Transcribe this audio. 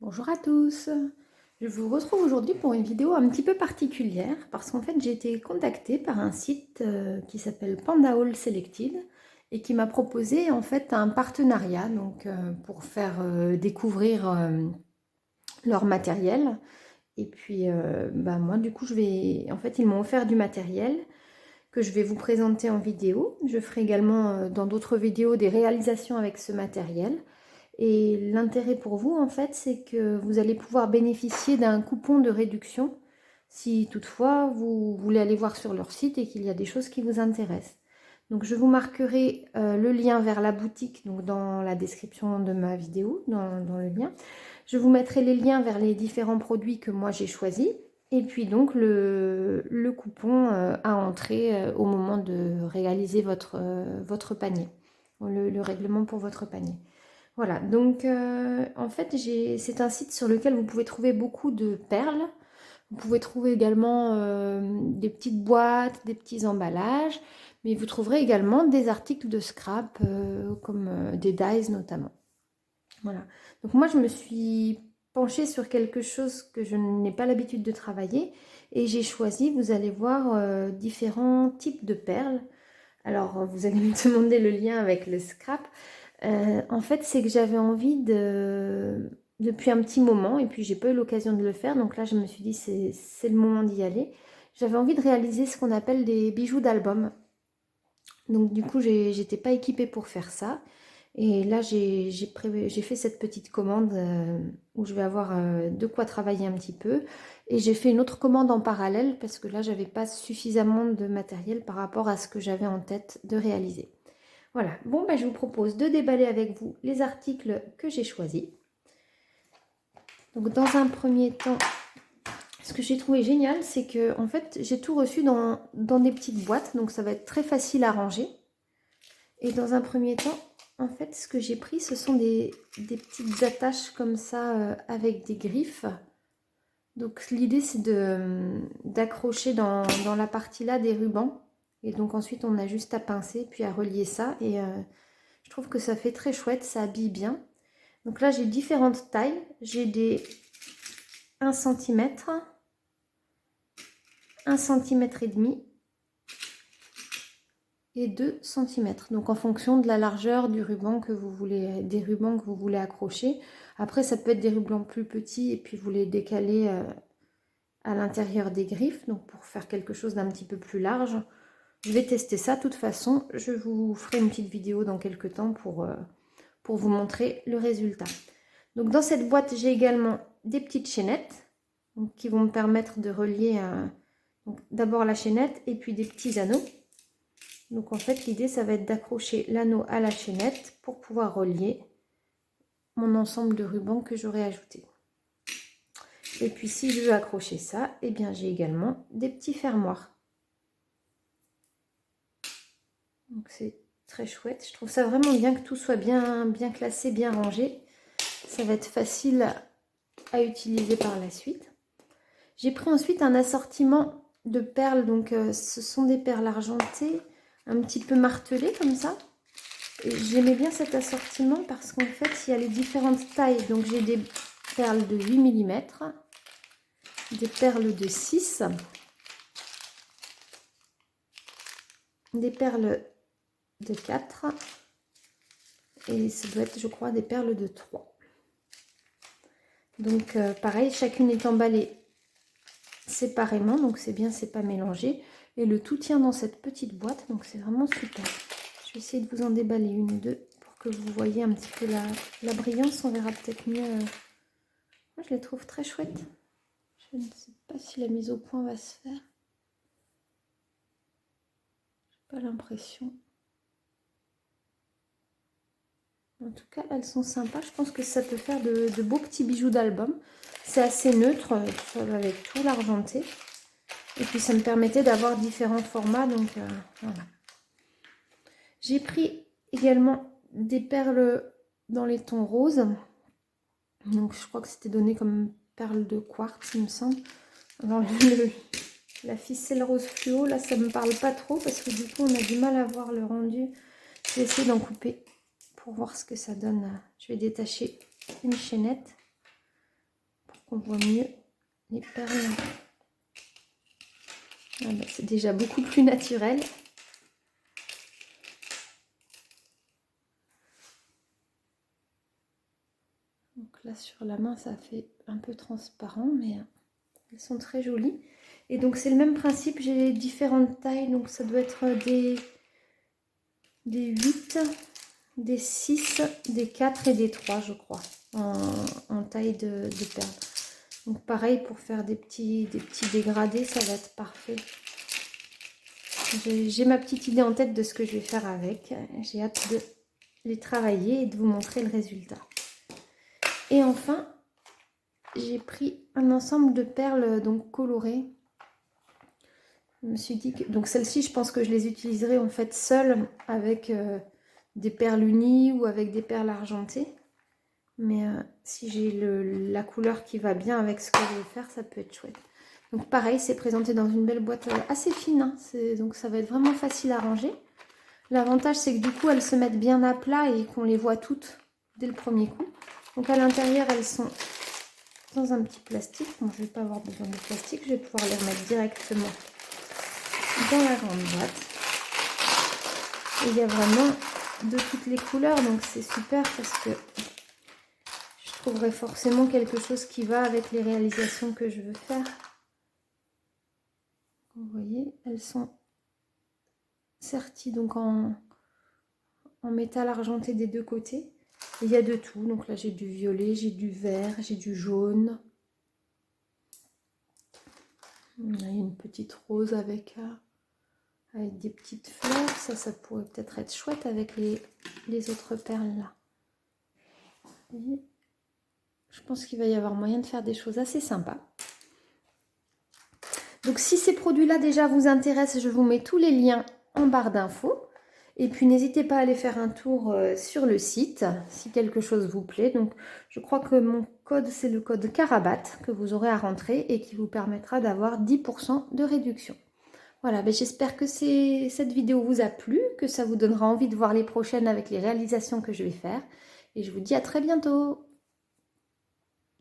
Bonjour à tous, je vous retrouve aujourd'hui pour une vidéo un petit peu particulière parce qu'en fait j'ai été contactée par un site qui s'appelle Panda Haul Selected et qui m'a proposé en fait un partenariat pour faire découvrir leur matériel. Et puis moi du coup ils m'ont offert du matériel que je vais vous présenter en vidéo. Je ferai également dans d'autres vidéos des réalisations avec ce matériel. Et l'intérêt pour vous, en fait, c'est que vous allez pouvoir bénéficier d'un coupon de réduction si toutefois vous voulez aller voir sur leur site et qu'il y a des choses qui vous intéressent. Donc je vous marquerai le lien vers la boutique donc dans la description de ma vidéo, dans le lien. Je vous mettrai les liens vers les différents produits que moi j'ai choisis. Et puis donc le coupon à entrer au moment de réaliser votre panier, le règlement pour votre panier. Voilà, donc en fait c'est un site sur lequel vous pouvez trouver beaucoup de perles. Vous pouvez trouver également des petites boîtes, des petits emballages, mais vous trouverez également des articles de scrap comme des dies notamment. Voilà, donc moi je me suis penchée sur quelque chose que je n'ai pas l'habitude de travailler et j'ai choisi, vous allez voir, différents types de perles. Alors vous allez me demander le lien avec le scrap. En fait, c'est que j'avais envie depuis un petit moment, et puis j'ai pas eu l'occasion de le faire, donc là je me suis dit c'est le moment d'y aller. J'avais envie de réaliser ce qu'on appelle des bijoux d'album. Donc du coup, j'étais pas équipée pour faire ça. Et là, j'ai fait cette petite commande où je vais avoir de quoi travailler un petit peu. Et j'ai fait une autre commande en parallèle parce que là, j'avais pas suffisamment de matériel par rapport à ce que j'avais en tête de réaliser. Voilà, bon, je vous propose de déballer avec vous les articles que j'ai choisis. Donc dans un premier temps, ce que j'ai trouvé génial, c'est que en fait, j'ai tout reçu dans des petites boîtes, donc ça va être très facile à ranger. Et dans un premier temps, en fait, ce que j'ai pris, ce sont des petites attaches comme ça avec des griffes. Donc l'idée, c'est d'accrocher dans la partie là des rubans. Et donc ensuite, on a juste à pincer, puis à relier ça. Et je trouve que ça fait très chouette, ça habille bien. Donc là, j'ai différentes tailles. J'ai des 1 cm, 1 cm et demi et 2 cm. Donc en fonction de la largeur du ruban que vous voulez, des rubans que vous voulez accrocher. Après, ça peut être des rubans plus petits et puis vous les décaler à l'intérieur des griffes, donc pour faire quelque chose d'un petit peu plus large. Je vais tester ça. De toute façon, je vous ferai une petite vidéo dans quelques temps pour vous montrer le résultat. Donc dans cette boîte, j'ai également des petites chaînettes donc, qui vont me permettre de relier d'abord la chaînette et puis des petits anneaux. Donc en fait, l'idée, ça va être d'accrocher l'anneau à la chaînette pour pouvoir relier mon ensemble de rubans que j'aurai ajouté. Et puis si je veux accrocher ça, eh bien j'ai également des petits fermoirs. Donc c'est très chouette. Je trouve ça vraiment bien que tout soit bien classé, bien rangé. Ça va être facile à utiliser par la suite. J'ai pris ensuite un assortiment de perles. Donc ce sont des perles argentées, un petit peu martelées comme ça. J'aimais bien cet assortiment parce qu'en fait, il y a les différentes tailles. Donc, j'ai des perles de 8 mm, des perles de 6, des perles de 4 et ça doit être, je crois, des perles de 3. Donc, pareil, chacune est emballée séparément. Donc, c'est bien, c'est pas mélangé. Et le tout tient dans cette petite boîte. Donc, c'est vraiment super. Je vais essayer de vous en déballer une ou deux pour que vous voyez un petit peu la brillance. On verra peut-être mieux. Moi, je les trouve très chouettes. Je ne sais pas si la mise au point va se faire. J'ai pas l'impression. En tout cas, elles sont sympas. Je pense que ça peut faire de beaux petits bijoux d'album. C'est assez neutre, ça va avec tout l'argenté. Et puis ça me permettait d'avoir différents formats. Donc voilà. J'ai pris également des perles dans les tons roses. Donc je crois que c'était donné comme perles de quartz, il me semble. Alors la ficelle rose fluo, là ça me parle pas trop parce que du coup on a du mal à voir le rendu. Je vais essayer d'en couper pour voir ce que ça donne. Je vais détacher une chaînette. qu'on voit mieux les perles. Ah bah, c'est déjà beaucoup plus naturel. Donc là sur la main ça fait un peu transparent, mais elles sont très jolies. Et donc c'est le même principe, j'ai différentes tailles, donc ça doit être des 8, des 6, des 4 et des 3 je crois, en taille de perles. Donc pareil, pour faire des petits dégradés, ça va être parfait. J'ai ma petite idée en tête de ce que je vais faire avec. J'ai hâte de les travailler et de vous montrer le résultat. Et enfin, j'ai pris un ensemble de perles donc colorées. Je me suis dit que donc celles-ci, je pense que je les utiliserai en fait seules avec des perles unies ou avec des perles argentées. Mais si j'ai la couleur qui va bien avec ce que je vais faire, ça peut être chouette. Donc pareil, c'est présenté dans une belle boîte assez fine, hein. Donc ça va être vraiment facile à ranger. L'avantage, c'est que du coup, elles se mettent bien à plat et qu'on les voit toutes dès le premier coup. Donc à l'intérieur, elles sont dans un petit plastique. Bon, je ne vais pas avoir besoin de plastique, je vais pouvoir les remettre directement dans la grande boîte. Et il y a vraiment de toutes les couleurs, donc c'est super parce que je trouverai forcément quelque chose qui va avec les réalisations que je veux faire. Vous voyez, elles sont serties donc en métal argenté des deux côtés. Et il y a de tout, donc là j'ai du violet, j'ai du vert, j'ai du jaune. Il y a une petite rose avec des petites fleurs, ça pourrait peut-être être chouette avec les autres perles là. Et je pense qu'il va y avoir moyen de faire des choses assez sympas. Donc si ces produits-là déjà vous intéressent, je vous mets tous les liens en barre d'infos. Et puis n'hésitez pas à aller faire un tour sur le site si quelque chose vous plaît. Donc je crois que mon code c'est le code Carabat que vous aurez à rentrer et qui vous permettra d'avoir 10% de réduction. Voilà, ben j'espère que cette vidéo vous a plu, que ça vous donnera envie de voir les prochaines avec les réalisations que je vais faire. Et je vous dis à très bientôt.